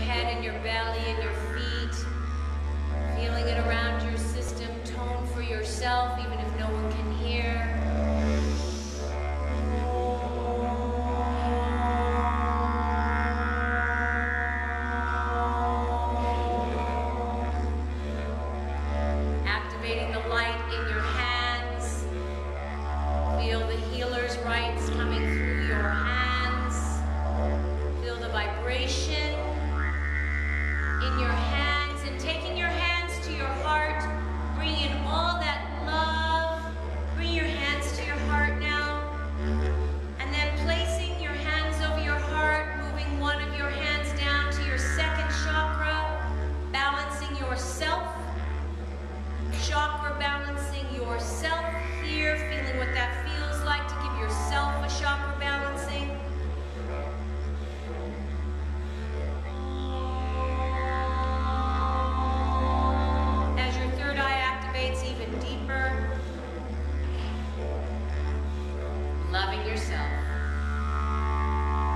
head and your belly and your feet, feeling it around your system. Tone for yourself, even if no one can hear. Activating the light in your hands. Feel the healer's rights coming through your hands. Feel the vibration in your hands, and taking your hands to your heart, bring in all that love. Bring your hands to your heart now, and then placing your hands over your heart, moving one of your hands down to your second chakra, balancing yourself. Chakra balancing yourself here, feeling what that feels like to give yourself a chakra balancing. As your third eye activates even deeper, loving yourself,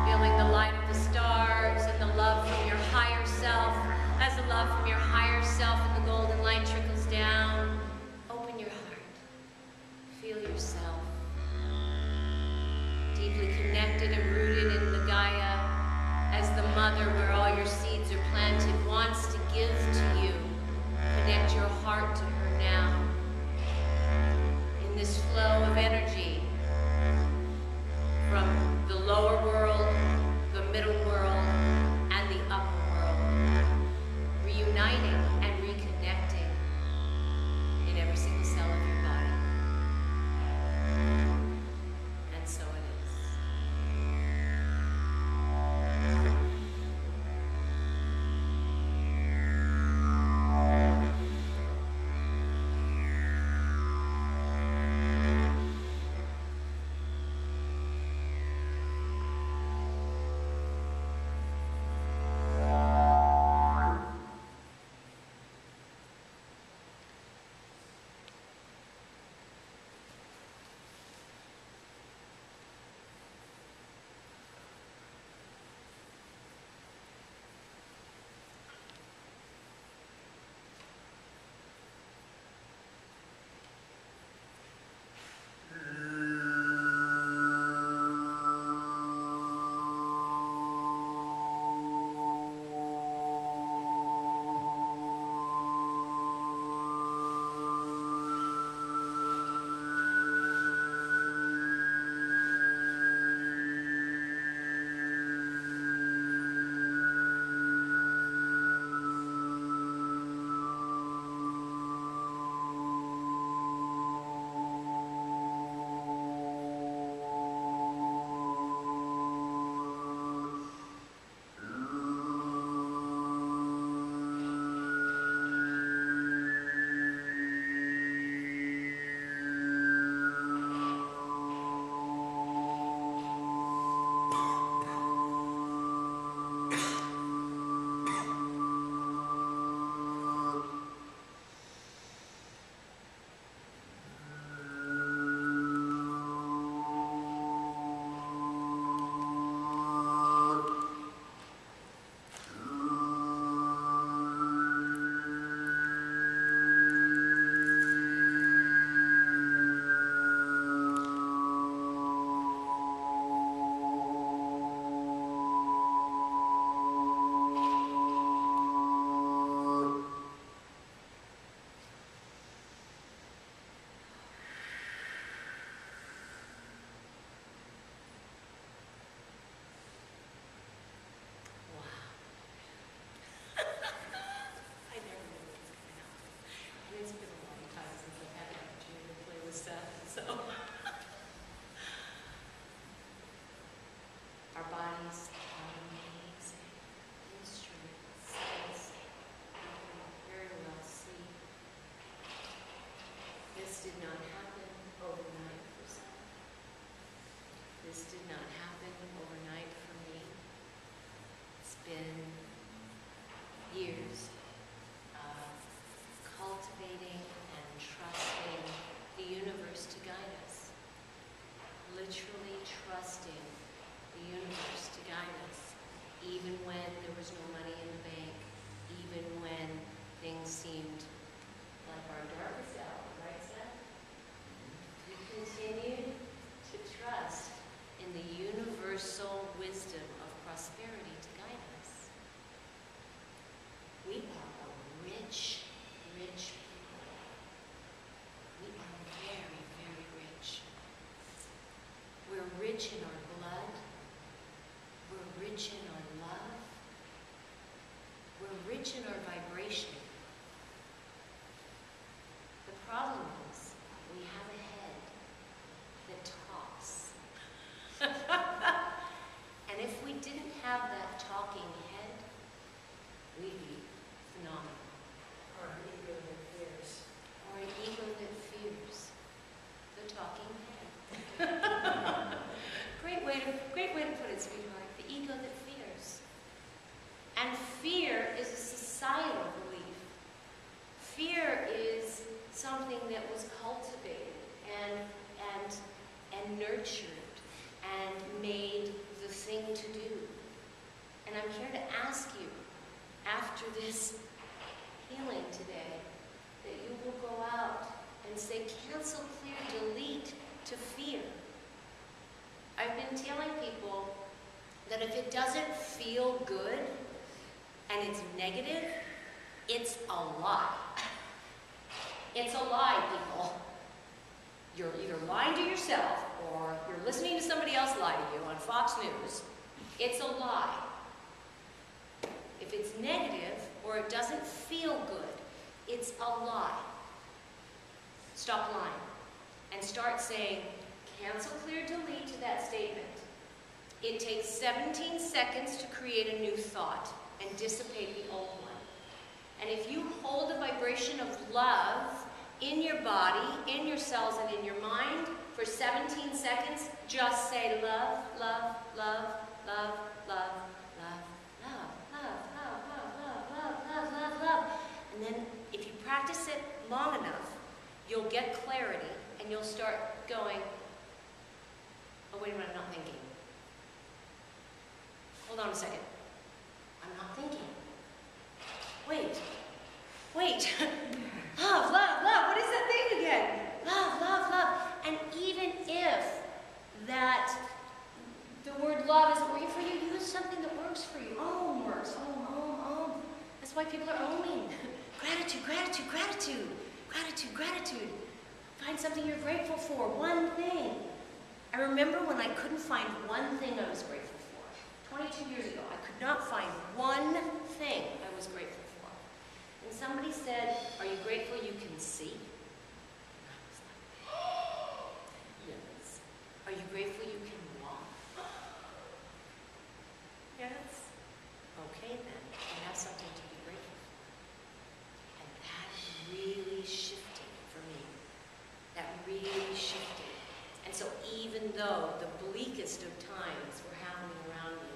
feeling the light of the stars and the love from your higher self. As the love from your higher self and the golden light trickles down, open your heart. Feel yourself deeply connected and rooted in the Gaia as the mother where all your seeds are planted wants to give to you. Connect your heart to her now. In this flow of energy from the lower world, the middle world, and the upper world. Reuniting and reconnecting in every single cell of your body. And so it is. enriching our vibration. The problem is we have a head that talks. And if we didn't have that talking head, we'd be phenomenal. Or an ego that fears. Or an ego that fears. The talking head. Great way to put it, sweetheart. The ego that fears. And fear is a societal belief. Fear is something that was cultivated and nurtured and made the thing to do. And I'm here to ask you, after this healing today, that you will go out and say, cancel, clear, delete to fear. I've been telling people that if it doesn't feel good and it's negative, it's a lie. It's a lie, people. You're either lying to yourself or you're listening to somebody else lie to you on Fox News. It's a lie. If it's negative or it doesn't feel good, it's a lie. Stop lying and start saying, cancel, clear, delete to that statement. It takes 17 seconds to create a new thought and dissipate the old one. And if you hold the vibration of love in your body, in your cells, and in your mind for 17 seconds, just say love, love, love, love, love, love, love, love, love, love, love, love, love, love. And then if you practice it long enough, you'll get clarity and you'll start going, oh, wait a minute, I'm not thinking. Hold on a second. I'm not thinking. Wait. Love, love, love. What is that thing again? Love, love, love. And even if that the word love isn't working for you, use something that works for you. Om works. Om. That's why people are oming. Gratitude, gratitude, gratitude. Gratitude, gratitude. Find something you're grateful for. One thing. I remember when I couldn't find one thing I was grateful for. 22 years ago, I could not find one thing I was grateful for. And somebody said, are you grateful you can see? And I was like, yes. Are you grateful you can walk? Yes. Okay then, you have something to be grateful for. And that really shifted for me. That really shifted. And so even though the bleakest of times were happening around me,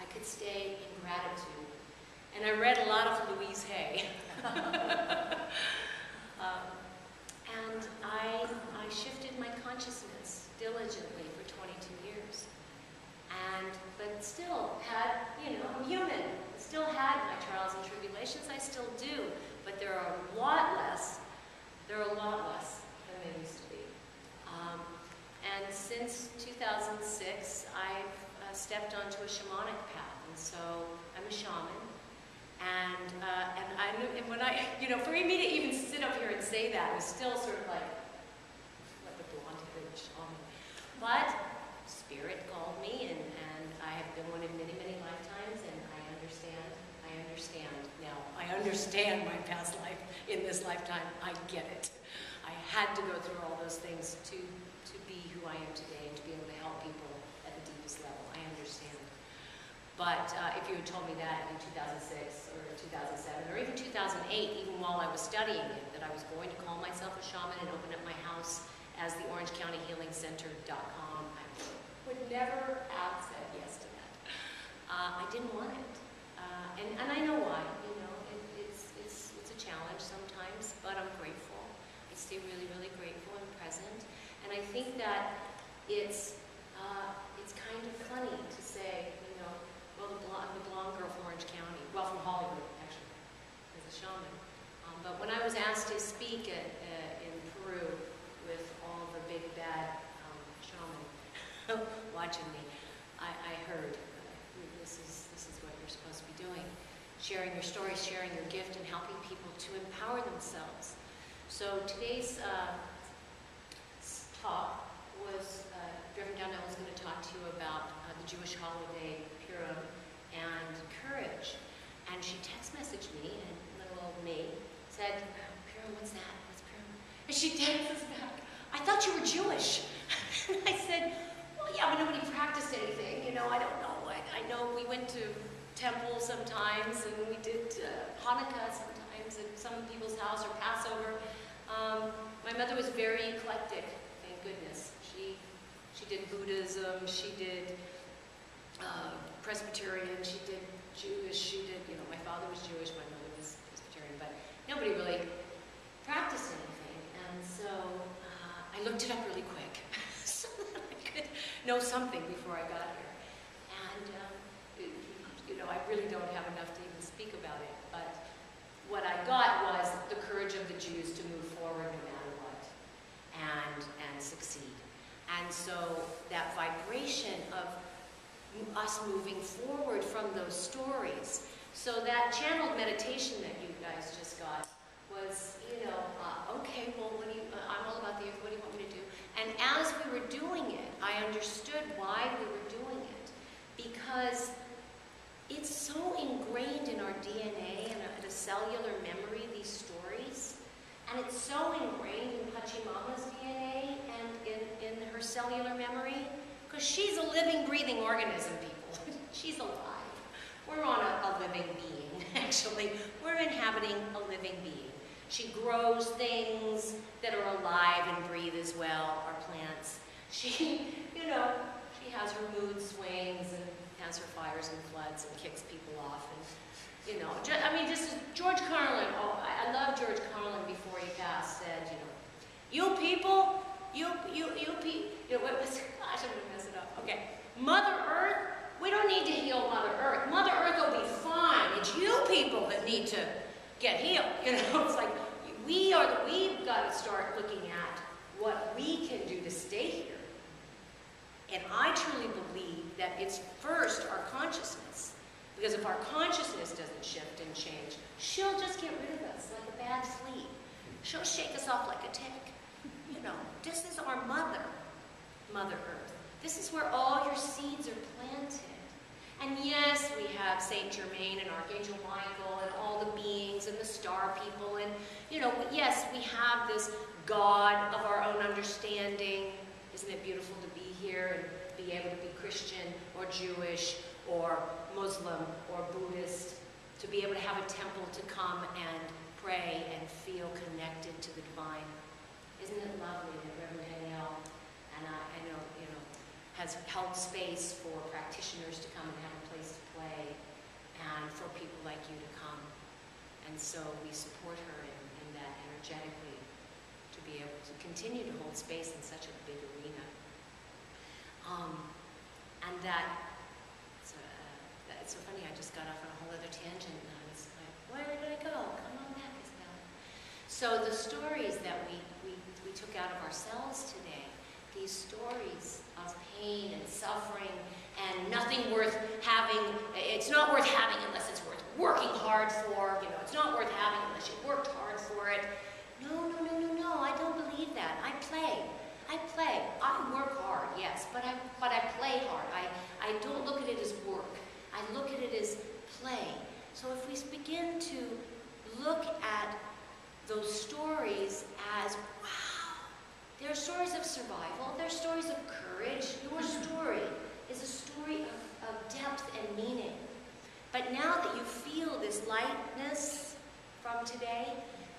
I could stay in gratitude. And I read a lot of Louise Hay. And I shifted my consciousness diligently for 22 years. But still had, I'm human. Still had my trials and tribulations. I still do. But there are a lot less. There are a lot less than they used to be. And since 2006, I've stepped onto a shamanic path, and so I'm a shaman. And when for me to even sit up here and say that was still sort of like the blonde-haired shaman. But Spirit called me, and I have been one in many, many lifetimes, and I understand now. I understand my past life in this lifetime. I get it. I had to go through all those things to be who I am today and to be able to help people at the deepest level. I understand. But if you had told me that in 2006 or 2007 or even 2008, even while I was studying it, that I was going to call myself a shaman and open up my house as the OrangeCountyHealingCenter.com, I would never have said yes to that. I didn't want it. And I know why. It's a challenge sometimes, but I'm grateful. I stay really, really grateful and present. And I think that it's kind of funny to say, well, I'm the blonde girl from Orange County, well, from Hollywood, actually, as a shaman. But when I was asked to speak in Peru with all the big bad shaman watching me, I heard this is what you're supposed to be doing, sharing your story, sharing your gift, and helping people to empower themselves. So today's talk was driven down. I was going to talk to you about the Jewish holiday Purim and courage. And she texted temple sometimes, and we did Hanukkah sometimes at some people's house, or Passover. My mother was very eclectic, thank goodness. She did Buddhism, she did Presbyterian, she did Jewish, she did, you know, my father was Jewish, my mother was Presbyterian, but nobody really practiced anything. And so I looked it up really quick so that I could know something before I got here. And, you know, I really don't have enough to even speak about it, but what I got was the courage of the Jews to move forward no matter what, and succeed. And so that vibration of us moving forward from those stories. So that channeled meditation that you guys just got was, you know, okay, well, I'm all about the earth, what do you want me to do? And as we were doing it, I understood why we were doing it. Because it's so ingrained in our DNA and at a cellular memory, these stories. And it's so ingrained in Pachimama's DNA and in her cellular memory, because she's a living, breathing organism, people. She's alive. We're on a living being, actually. We're inhabiting a living being. She grows things that are alive and breathe as well, our plants. She, you know, she has her mood swings and has her fires and floods and kicks people off. And, you know, I mean, just George Carlin, oh, I love George Carlin before he passed, said, you know, you people, you know, what was, gosh, I'm gonna mess it up. Okay, Mother Earth, we don't need to heal Mother Earth. Mother Earth will be fine. It's you people that need to get healed. You know, it's like we've got to start looking at what we can do to stay here. And I truly believe that it's first our consciousness. Because if our consciousness doesn't shift and change, she'll just get rid of us like a bad flea. She'll shake us off like a tick. You know, this is our mother, Mother Earth. This is where all your seeds are planted. And yes, we have Saint Germain and Archangel Michael and all the beings and the star people. And, you know, yes, we have this God of our own understanding. Isn't it beautiful to be here and be able to be Christian or Jewish or Muslim or Buddhist, to be able to have a temple to come and pray and feel connected to the divine. Isn't it lovely that Reverend Danielle, and I know, you know, has held space for practitioners to come and have a place to play, and for people like you to come. And so we support her in that energetically, to be able to continue to hold space in such a big arena. And it's so funny, I just got off on a whole other tangent, and I was like, where did I go? Come on back, Isabella. So the stories that we took out of ourselves today, these stories of pain and suffering and nothing worth having, it's not worth having unless it's worth working hard for, you know, it's not worth having unless you worked hard for it. No, I don't believe that. I play. I work hard, yes, but I play hard. I don't look at it as work. I look at it as play. So if we begin to look at those stories as, wow, they're stories of survival, they're stories of courage. Your story is a story of depth and meaning. But now that you feel this lightness from today,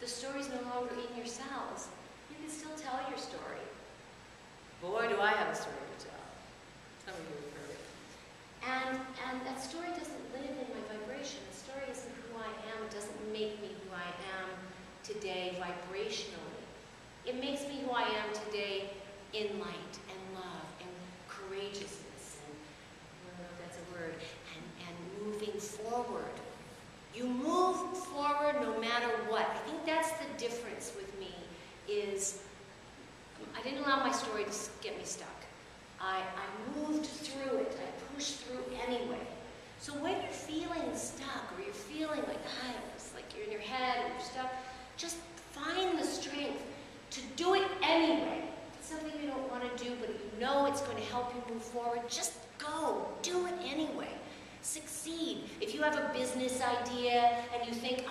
the story's no longer in yourselves. You can still tell your story. Boy, do I have a story to tell. Some of you have heard it. And that story doesn't live in my vibration. The story isn't who I am. It doesn't make me who I am today vibrationally. It makes me who I am today in light and love and courageousness, and I don't know if that's a word, and moving forward. You move forward no matter what. I think that's the difference with me, is I didn't allow my story to get me stuck. I moved through it. I pushed through anyway. So when you're feeling stuck, or you're feeling like, it's like you're in your head and you're stuck, just find the strength to do it anyway. If it's something you don't want to do, but you know it's going to help you move forward, just go. Do it anyway. Succeed. If you have a business idea and you think,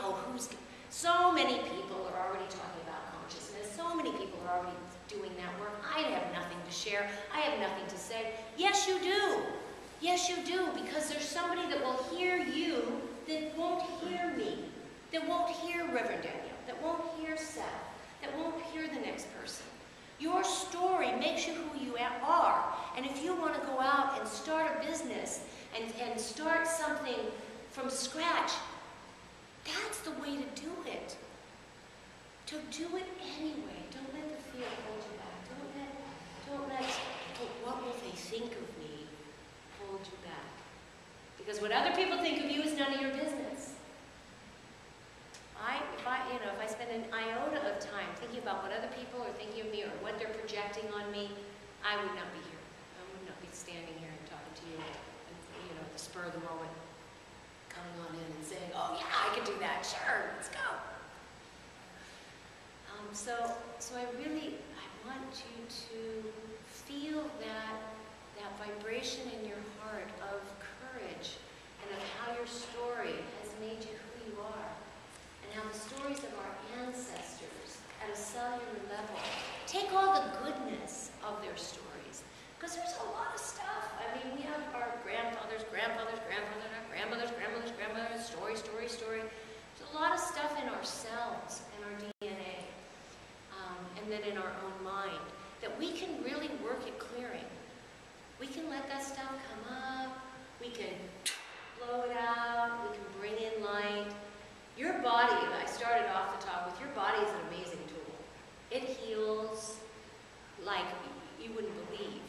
so many people are already talking about consciousness. So many people are already doing that work. I have nothing to share. I have nothing to say. Yes, you do. Yes, you do, because there's somebody that will hear you that won't hear me, that won't hear Reverend Danielle, that won't hear Seth, that won't hear the next person. Your story makes you who you are. And if you want to go out and start a business and start something from scratch, that's the way to do it. To do it anyway. Don't let the fear hold you back. Don't let what will they think of me hold you back. Because what other people think of you is none of your business. If I spend an iota of time thinking about what other people are thinking of me or what they're projecting on me, I would not be here. I would not be standing here and talking to you, at the spur of the moment, coming on in and saying, "Oh yeah, I can do that. Sure, let's go." So I want you to feel that vibration in your heart of courage and of how your story has made you who you are. And how the stories of our ancestors at a cellular level take all the goodness of their stories. Because there's a lot of stuff. I mean, we have our grandfathers, story. There's a lot of stuff in ourselves and our DNA, and then in our own mind, that we can really work at clearing. We can let that stuff come up. We can blow it out. We can bring in light. Your body, I started off the talk with, your body is an amazing tool. It heals like you wouldn't believe.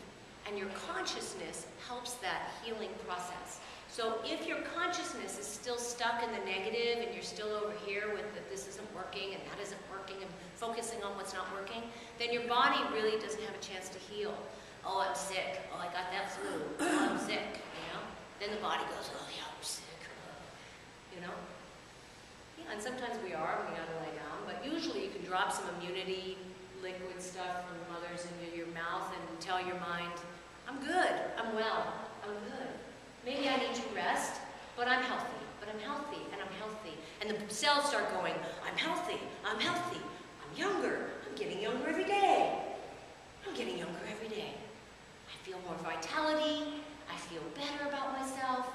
And your consciousness helps that healing process. So if your consciousness is still stuck in the negative and you're still over here with that this isn't working and that isn't working and focusing on what's not working, then your body really doesn't have a chance to heal. Oh, I'm sick. Oh, I got that flu. Oh, I'm sick. Then the body goes, oh yeah, I'm sick. Yeah, and sometimes we gotta lie down, but usually you can drop some immunity liquid stuff from mothers into your mouth and tell your mind, I'm good, I'm well, I'm good. Maybe I need to rest, but I'm healthy, and I'm healthy. And the cells start going, I'm healthy, I'm younger, I'm getting younger every day. I feel more vitality, I feel better about myself.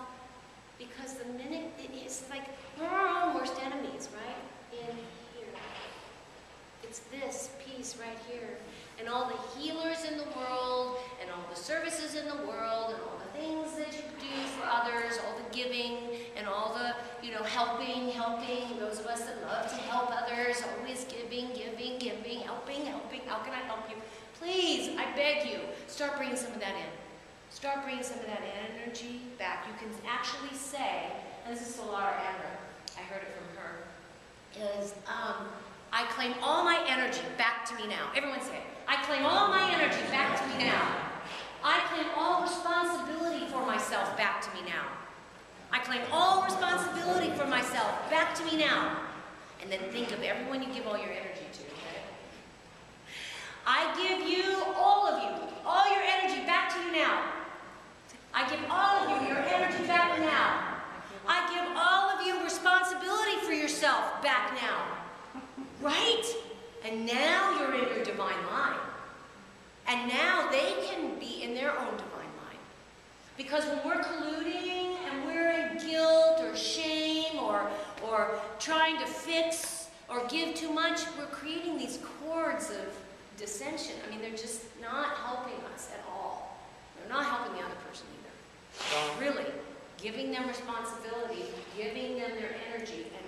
Because the minute it's like our worst enemies, right? In here. It's this piece right here. And all the healers in the world, and all the services in the world, and all the things that you do for others, all the giving, and all the, helping, those of us that love to help others, always giving, helping. How can I help you? Please, I beg you, start bringing some of that in. Start bringing some of that energy back. You can actually say, and this is Solara Amber, I heard it from her, is, I claim all my energy back to me now. Everyone say it. I claim all my energy back to me now. I claim all responsibility for myself back to me now. I claim all responsibility for myself back to me now. And then think of everyone you give all your energy to, okay? I give you, all your energy back to you now. I give all of you your energy back now. I give all of you responsibility for yourself back now. Right? And now you're in your divine line. And now they can be in their own divine line. Because when we're colluding and we're in guilt or shame or trying to fix or give too much, we're creating these cords of dissension. I mean, they're just not helping us at all. They're not helping the other person either. Really, giving them responsibility, giving them their energy, and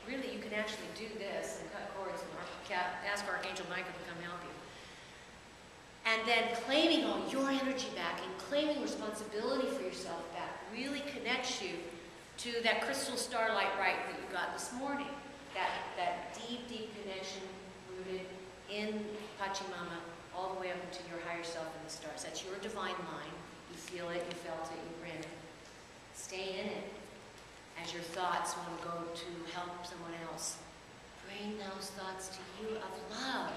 really you can actually do this and cut cords and ask Archangel Michael to come help you. And then claiming all your energy back and claiming responsibility for yourself back really connects you to that crystal starlight right that you got this morning. That deep, deep connection rooted in Pachamama all the way up into your higher self in the stars. That's your divine line. You feel it, you felt it, you ran it. Stay in it. As your thoughts want to go to help someone else, bring those thoughts to you of love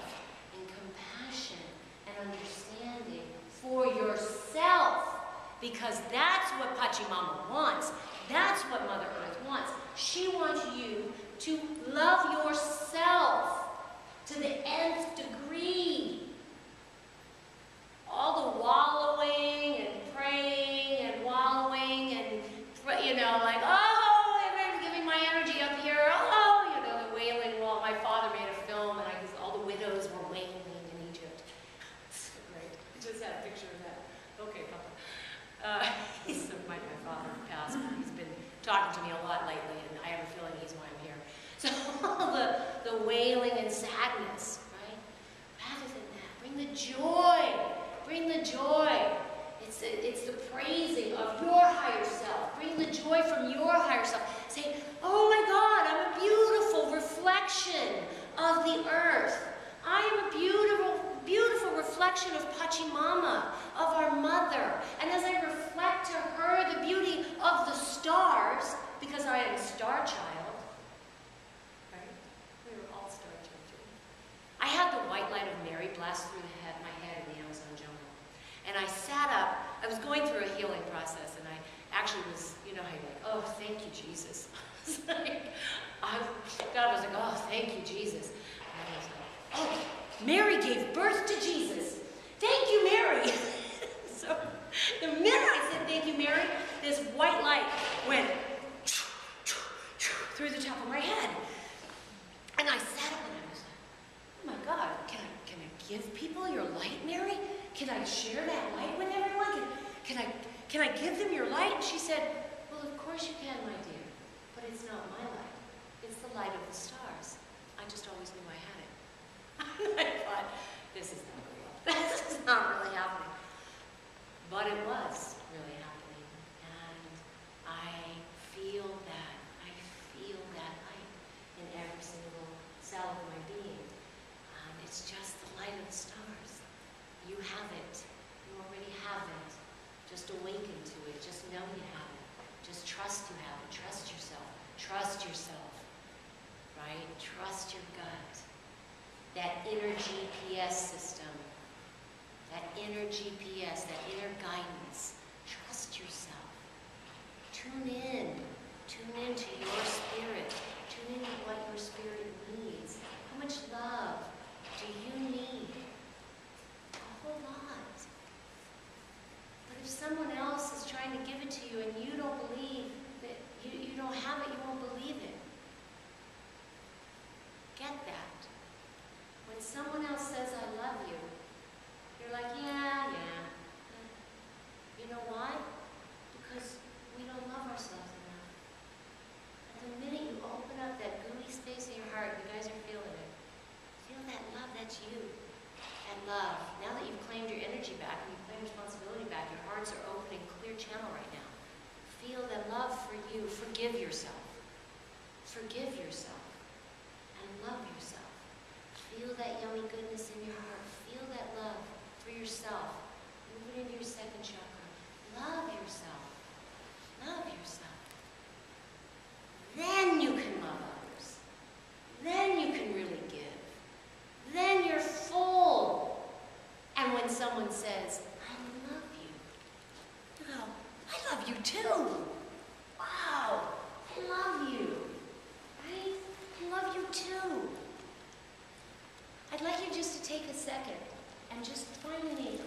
and compassion and understanding for yourself. Because that's what Pachamama wants. That's what Mother Earth wants. She wants you to love yourself to the nth degree. All the wallowing and praying and wallowing reflection of Pachamama, of our mother. And as I reflect to her the beauty of the stars, because I am a star child, right? We were all star children. I had the white light of Mary blast through my head in the Amazon jungle. And I sat up. I was going through a healing process, and I actually was, you know how you're like, oh, thank you, Jesus. God was like, oh, thank you, Jesus. And I was like, oh, Mary gave birth to Jesus. Thank you, Mary. So the minute I said thank you, Mary, this white light went through the top of my head. And I sat up and I was like, oh my God, can I give people your light, Mary? Can I share that light with everyone? Can I give them your light? And she said, well, of course you can, my dear, but it's not my light. It's the light of the stars. I just always knew I had it. I thought, this is not real. This is not really happening. But it was really happening. And I feel that. I feel that light in every single cell of my being. It's just the light of the stars. You have it. You already have it. Just awaken to it. Just know you have it. Just trust you have it. Trust yourself. Trust yourself. Right? Trust your gut. That inner GPS system. That inner GPS, that inner guidance. Trust yourself. Tune in. Tune into your spirit. Tune into what your spirit needs. How much love do you need? A whole lot. But if someone else is trying to give it to you and you don't believe that you don't have it, you won't believe it. Get that. When someone else says, I love you, you're like, yeah. You know why? Because we don't love ourselves enough. And the minute you open up that gooey space in your heart, you guys are feeling it. Feel that love, that's you. And love. Now that you've claimed your energy back and you've claimed responsibility back, your hearts are open and clear channel right now. Feel that love for you. Forgive yourself. Forgive yourself. And love yourself. Feel that yummy goodness in your heart. Feel that love for yourself. Move it into your second chakra. Love yourself. Love yourself. Then you can love others. Then you can really give. Then you're full. And when someone says, I love you, you go, I love you too. Wow, I love you. Right? I love you too. I'd like you just to take a second and just find a neighbor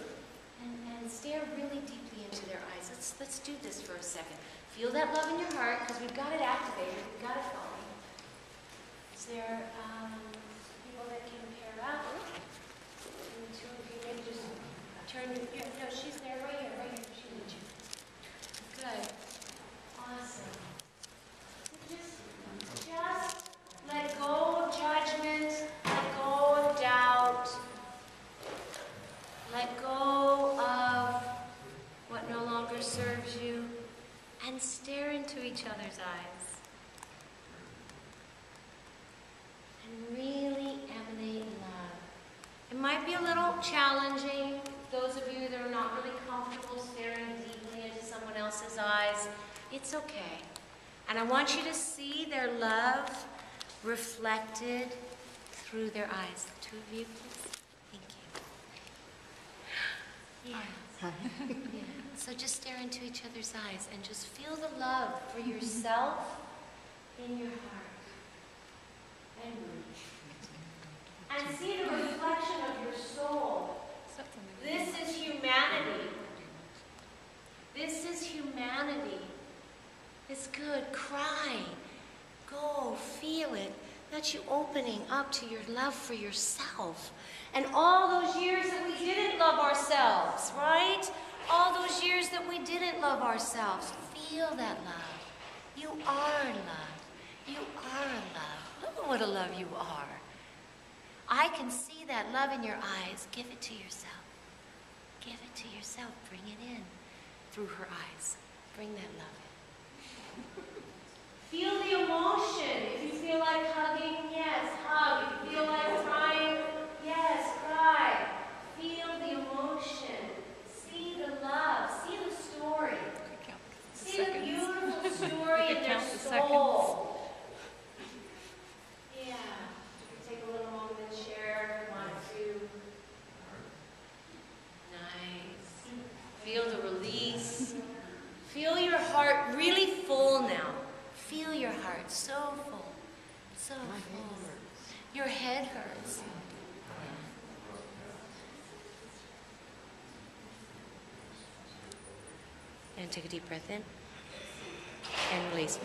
and stare really deeply into their eyes. Let's do this for a second. Feel that love in your heart, because we've got it activated, we've got it going. Is there people that can pair up? And two of you maybe just turn, no, she's there, right here, she needs you. Good. Awesome. Just let go of judgment, let go of doubt, let go of what no longer serves you, and stare into each other's eyes. And really emanate love. It might be a little challenging, those of you that are not really comfortable staring deeply into someone else's eyes. It's okay. And I want you to see their love reflected through their eyes. The two of you, please. Thank you. Yeah. Yeah. So just stare into each other's eyes and just feel the love for yourself in your heart. And breathe. And see the reflection of your soul. This is humanity. This is humanity. It's good. Cry. Go. Feel it. That's you opening up to your love for yourself. And all those years that we didn't love ourselves, right? All those years that we didn't love ourselves. Feel that love. You are love. You are love. Look at what a love you are. I can see that love in your eyes. Give it to yourself. Give it to yourself. Bring it in through her eyes. Bring that love in. Feel the emotion. If you feel like hugging, yes, hug. If you feel like crying, yes, cry. Feel the heart so full, so full. Your head hurts. And take a deep breath in and release.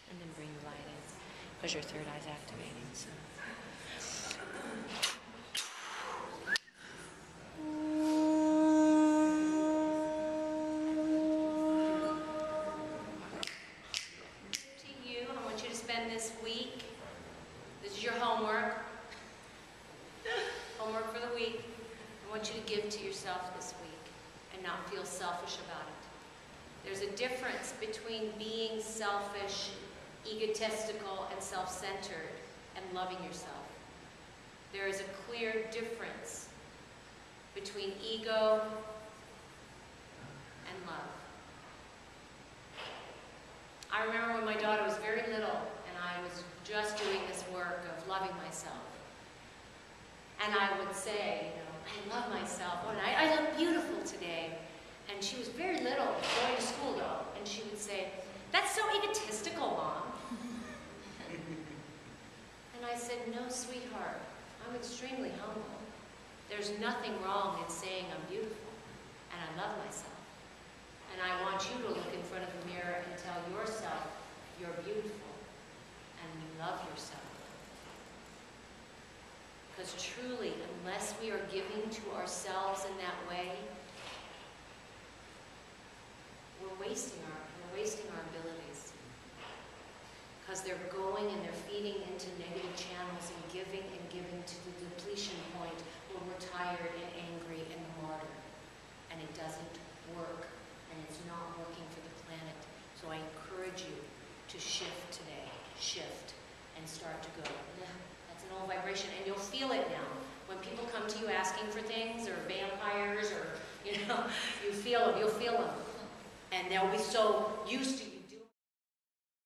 And then bring the light in because your third eye's activating. So. This week, this is your homework for the week. I want you to give to yourself this week and not feel selfish about it. There's a difference between being selfish, egotistical, and self-centered and loving yourself. There is a clear difference between ego and love. I remember when my daughter was very little and I was just doing this work of loving myself. And I would say, you know, I love myself. Oh, and I look beautiful today. And she was very little, going to school though, and she would say, that's so egotistical, Mom. And I said, no, sweetheart, I'm extremely humble. There's nothing wrong in saying I'm beautiful, and I love myself. And I want you to look in front of the mirror and tell yourself you're beautiful and you love yourself. Because truly, unless we are giving to ourselves in that way, we're wasting our abilities. Because they're going and they're feeding into negative channels and giving to the depletion point where we're tired and angry and martyr. And it doesn't work. And it's not working for the planet. So I encourage you to shift today. Shift and start to go, that's an old vibration. And you'll feel it now. When people come to you asking for things, or vampires, or, you know, you'll feel them. And they'll be so used to you.